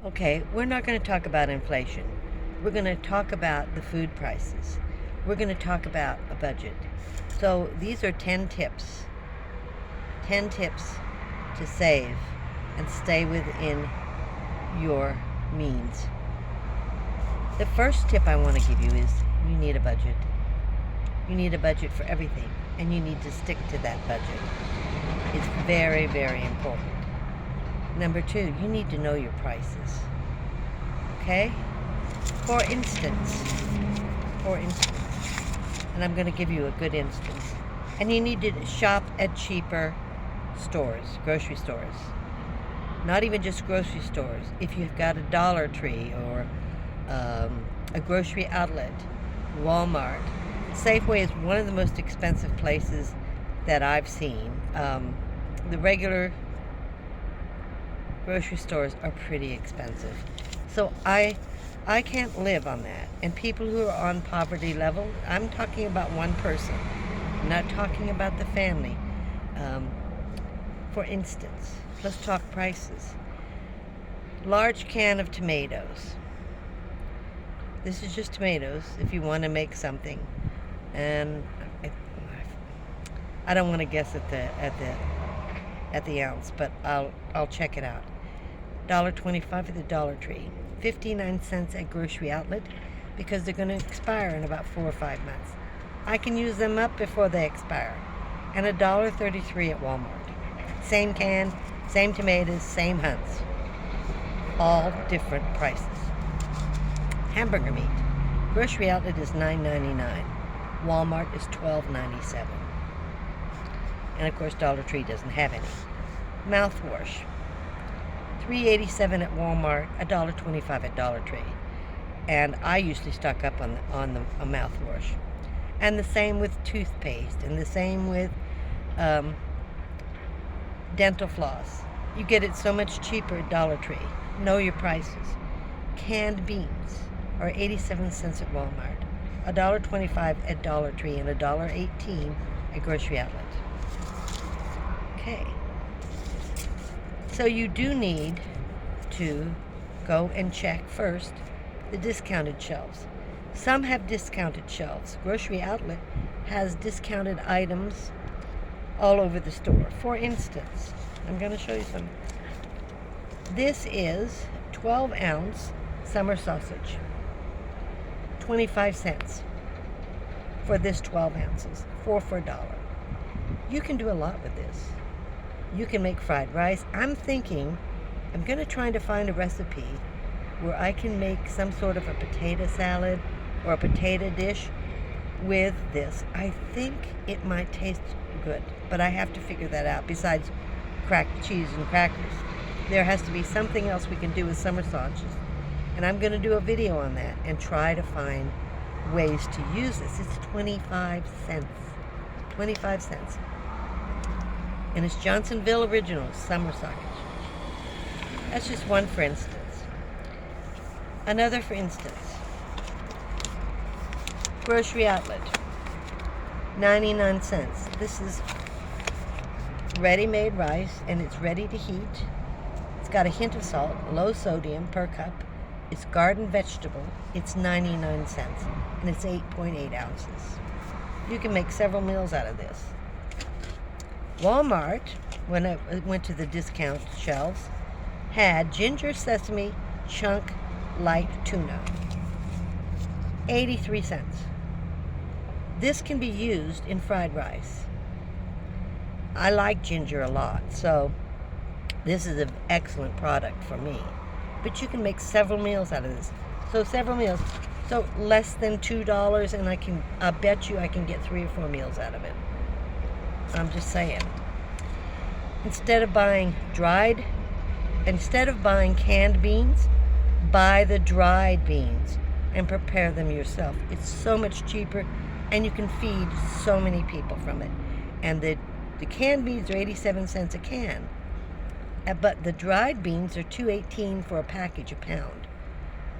Okay, we're not going to talk about inflation. We're going to talk about the food prices. We're going to talk about a budget. So these are 10 tips. 10 tips to save and stay within your means. The first tip I want to give you is you need a budget. You need a budget for everything, and you need to stick to that budget. It's very, very important. Number two, you need to know your prices. Okay? For instance, and I'm going to give you a good instance, and you need to shop at cheaper stores, grocery stores. Not even just grocery stores. If you've got a Dollar Tree or a grocery outlet, Walmart. Safeway is one of the most expensive places that I've seen. The regular grocery stores are pretty expensive. So I can't live on that. And people who are on poverty level, I'm talking about one person. I'm not talking about the family. For instance, let's talk prices. Large can of tomatoes. This is just tomatoes if you want to make something. And I don't want to guess at the ounce, but I'll check it out. $1.25 at the Dollar Tree, 59 cents at Grocery Outlet, because they're going to expire in about 4 or 5 months. I can use them up before they expire. And $1.33 at Walmart. Same can, same tomatoes, same hunts. All different prices. Hamburger meat. Grocery Outlet is $9.99. Walmart is $12.97. And of course, Dollar Tree doesn't have any. Mouthwash. $3.87 at Walmart, $1.25 at Dollar Tree. And I usually stock up on a mouthwash. And the same with toothpaste, and the same with dental floss. You get it so much cheaper at Dollar Tree. Know your prices. Canned beans are 87 cents at Walmart, $1.25 at Dollar Tree, and $1.18 at Grocery Outlet. Okay. So you do need to go and check first the discounted shelves. Some have discounted shelves. Grocery Outlet has discounted items all over the store. For instance, I'm going to show you some. This is 12-ounce summer sausage. 25 cents for this 12 ounces. 4 for $1. You can do a lot with this. You can make fried rice. I'm going to try to find a recipe where I can make some sort of a potato salad or a potato dish with this. I think it might taste good, but I have to figure that out. Besides cracked cheese and crackers, there has to be something else we can do with summer sausages. And I'm going to do a video on that and try to find ways to use this. It's 25 cents. 25 cents. And it's Johnsonville Original summer sausage. That's just one for instance. Another for instance. Grocery Outlet. 99 cents. This is ready-made rice, and it's ready to heat. It's got a hint of salt, low sodium per cup. It's garden vegetable. It's 99 cents, and it's 8.8 ounces. You can make several meals out of this. Walmart, when I went to the discount shelves, had ginger sesame chunk light tuna. 83 cents. This can be used in fried rice. I like ginger a lot, so this is an excellent product for me. But you can make several meals out of this. So several meals. So less than $2, and I bet you I can get 3 or 4 meals out of it. I'm just saying. Instead of buying canned beans, buy the dried beans and prepare them yourself. It's so much cheaper, and you can feed so many people from it. And the canned beans are 87 cents a can. But the dried beans are $2.18 for a package, a pound.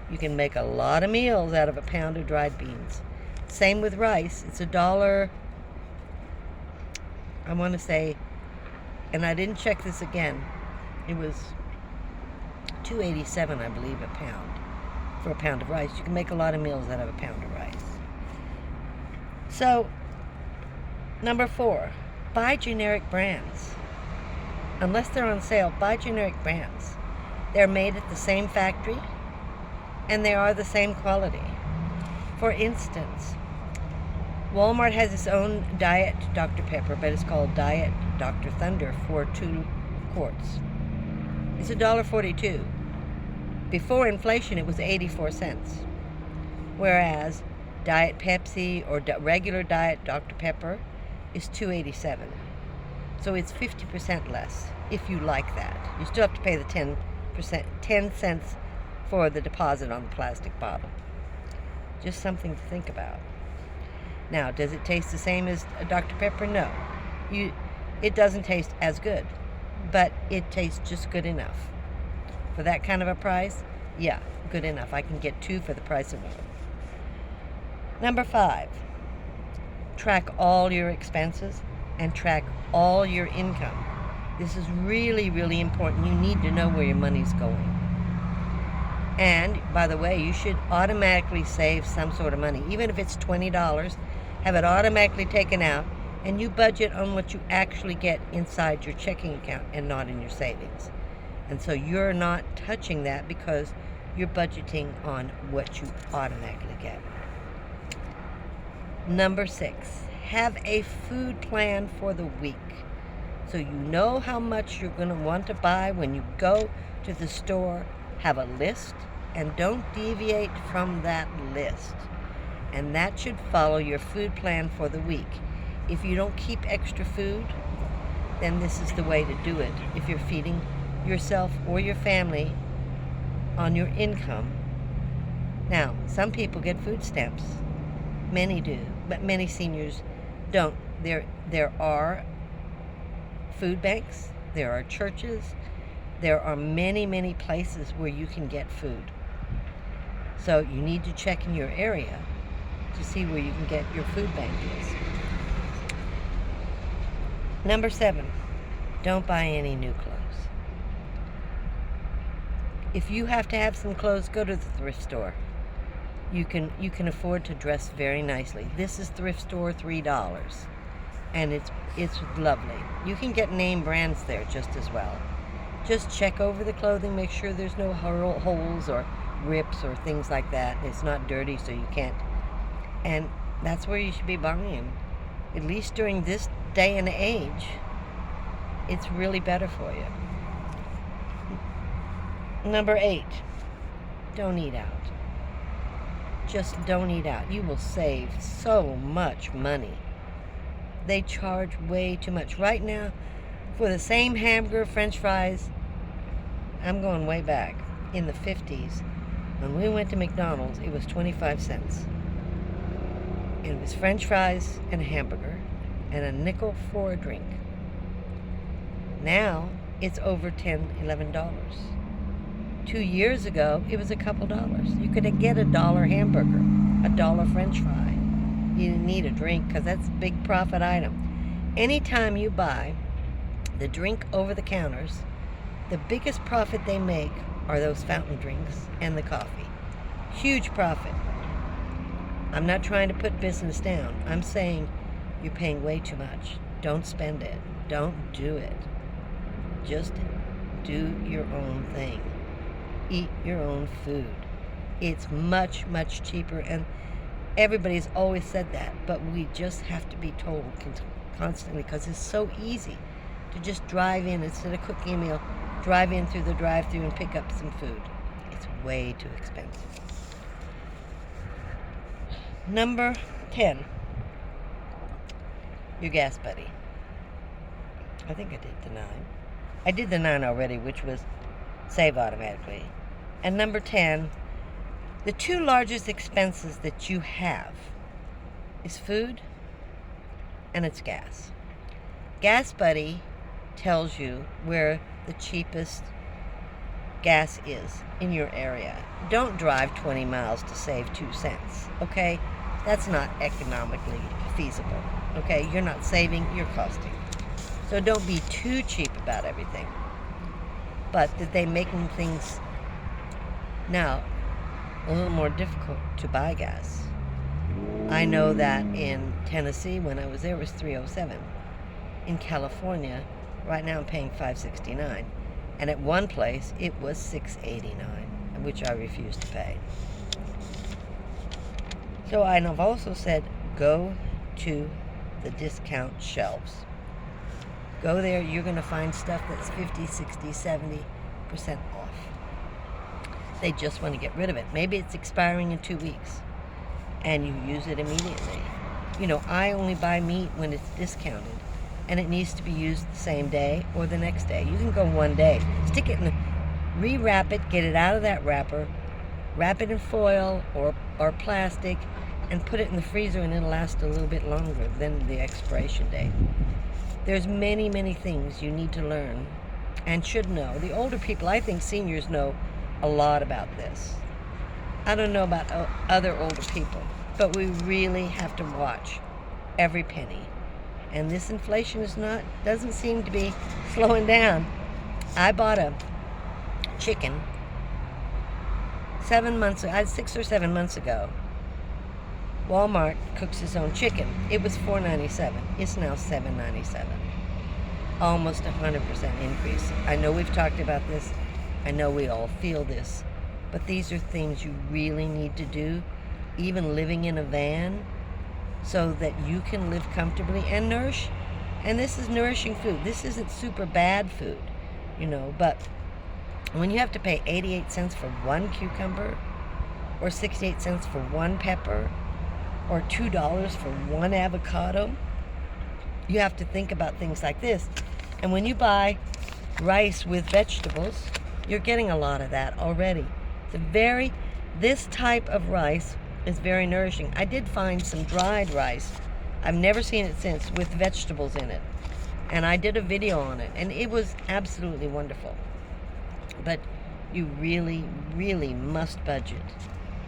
You can make a lot of meals out of a pound of dried beans. Same with rice. It's $1, I want to say, and I didn't check this again. It was $2.87, I believe, a pound for a pound of rice. You can make a lot of meals out of a pound of rice. So, number 4, buy generic brands. Unless they're on sale, buy generic brands. They're made at the same factory, and they are the same quality. For instance, Walmart has its own Diet Dr. Pepper, but it's called Diet Dr. Thunder for 2 quarts. It's $1.42. Before inflation, it was 84 cents. Whereas Diet Pepsi or regular Diet Dr. Pepper is $2.87. So it's 50% less if you like that. You still have to pay the 10 cents for the deposit on the plastic bottle. Just something to think about. Now, does it taste the same as a Dr. Pepper? No. It doesn't taste as good, but it tastes just good enough. For that kind of a price, yeah, good enough. I can get 2 for the price of 1. Number 5, track all your expenses and track all your income. This is really, really important. You need to know where your money's going. And, by the way, you should automatically save some sort of money. Even if it's $20, have it automatically taken out, and you budget on what you actually get inside your checking account and not in your savings. And so you're not touching that because you're budgeting on what you automatically get. Number 6, have a food plan for the week. So you know how much you're going to want to buy when you go to the store. Have a list and don't deviate from that list. And that should follow your food plan for the week. If you don't keep extra food, then this is the way to do it. If you're feeding yourself or your family on your income. Now, some people get food stamps. Many do, but many seniors don't. There are food banks, there are churches, there are many, many places where you can get food. So you need to check in your area to see where you can get your food bank is. Number 7, don't buy any new clothes. If you have to have some clothes, go to the thrift store. You can afford to dress very nicely. This is thrift store $3, and it's lovely. You can get name brands there just as well. Just check over the clothing, make sure there's no holes or rips or things like that. It's not dirty, so you can't. And that's where you should be buying. At least during this day and age, it's really better for you. Number 8, don't eat out. Just don't eat out. You will save so much money. They charge way too much. Right now, for the same hamburger, french fries, I'm going way back, in the 50s, when we went to McDonald's, it was 25 cents. And it was french fries and a hamburger and a nickel for a drink. Now, it's over $10, $11. 2 years ago, it was a couple dollars. You could get $1 hamburger, $1 french fry. You didn't need a drink because that's a big profit item. Anytime you buy the drink over the counters, the biggest profit they make are those fountain drinks and the coffee. Huge profit. I'm not trying to put business down. I'm saying you're paying way too much. Don't spend it. Don't do it. Just do your own thing. Eat your own food. It's much, much cheaper, and everybody's always said that, but we just have to be told constantly because it's so easy to just drive in instead of cooking a meal, drive in through the drive-thru and pick up some food. It's way too expensive. Number 10, your gas buddy. I think I did the 9. I did the 9 already, which was save automatically. And number 10, the 2 largest expenses that you have is food and it's gas. Gas Buddy tells you where the cheapest gas is in your area. Don't drive 20 miles to save 2 cents, okay? That's not economically feasible, okay? You're not saving, you're costing. So don't be too cheap about everything. But that they making things Now, a little more difficult to buy gas. I know that in Tennessee, when I was there, it was $3.07. In California, right now I'm paying $5.69. And at one place, it was $6.89, which I refused to pay. So I've also said, go to the discount shelves. Go there, you're going to find stuff that's 50, 60, 70% off. They just want to get rid of it. Maybe it's expiring in 2 weeks, and you use it immediately. You know, I only buy meat when it's discounted, and it needs to be used the same day or the next day. You can go one day. Stick it in, rewrap it, get it out of that wrapper, wrap it in foil or plastic, and put it in the freezer, and it'll last a little bit longer than the expiration date. There's many, many things you need to learn and should know. The older people, I think seniors know a lot about this. I don't know about other older people, but we really have to watch every penny. And this inflation doesn't seem to be slowing down. I bought a chicken 6 or 7 months ago. Walmart cooks its own chicken. It was $4.97. It's now $7.97. Almost 100% increase. I know we've talked about this. I know we all feel this. But these are things you really need to do, even living in a van, so that you can live comfortably and nourish. And this is nourishing food. This isn't super bad food, you know, but when you have to pay 88 cents for one cucumber, or 68 cents for one pepper, or $2 for one avocado, you have to think about things like this. And when you buy rice with vegetables, you're getting a lot of that already. This type of rice is very nourishing. I did find some dried rice. I've never seen it since, with vegetables in it. And I did a video on it, and it was absolutely wonderful. But you really, really must budget.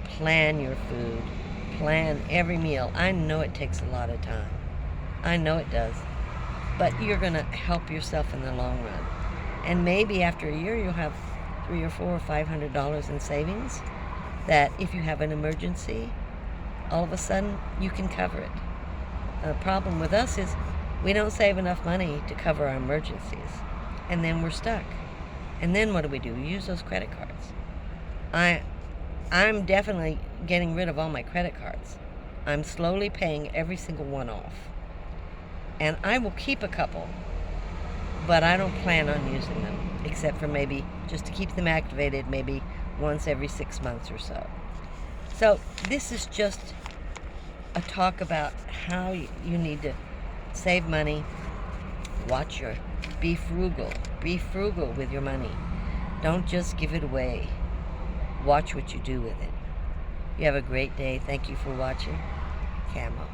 Plan your food. Plan every meal. I know it takes a lot of time. I know it does. But you're going to help yourself in the long run. And maybe after a year you'll have $300 or $400 or $500 in savings that if you have an emergency, all of a sudden you can cover it. The problem with us is we don't save enough money to cover our emergencies. And then we're stuck. And then what do? We use those credit cards. I'm definitely getting rid of all my credit cards. I'm slowly paying every single one off. And I will keep a couple, but I don't plan on using them, except for maybe just to keep them activated, maybe once every 6 months or so. So this is just a talk about how you need to save money, be frugal with your money. Don't just give it away. Watch what you do with it. You have a great day. Thank you for watching. Camo.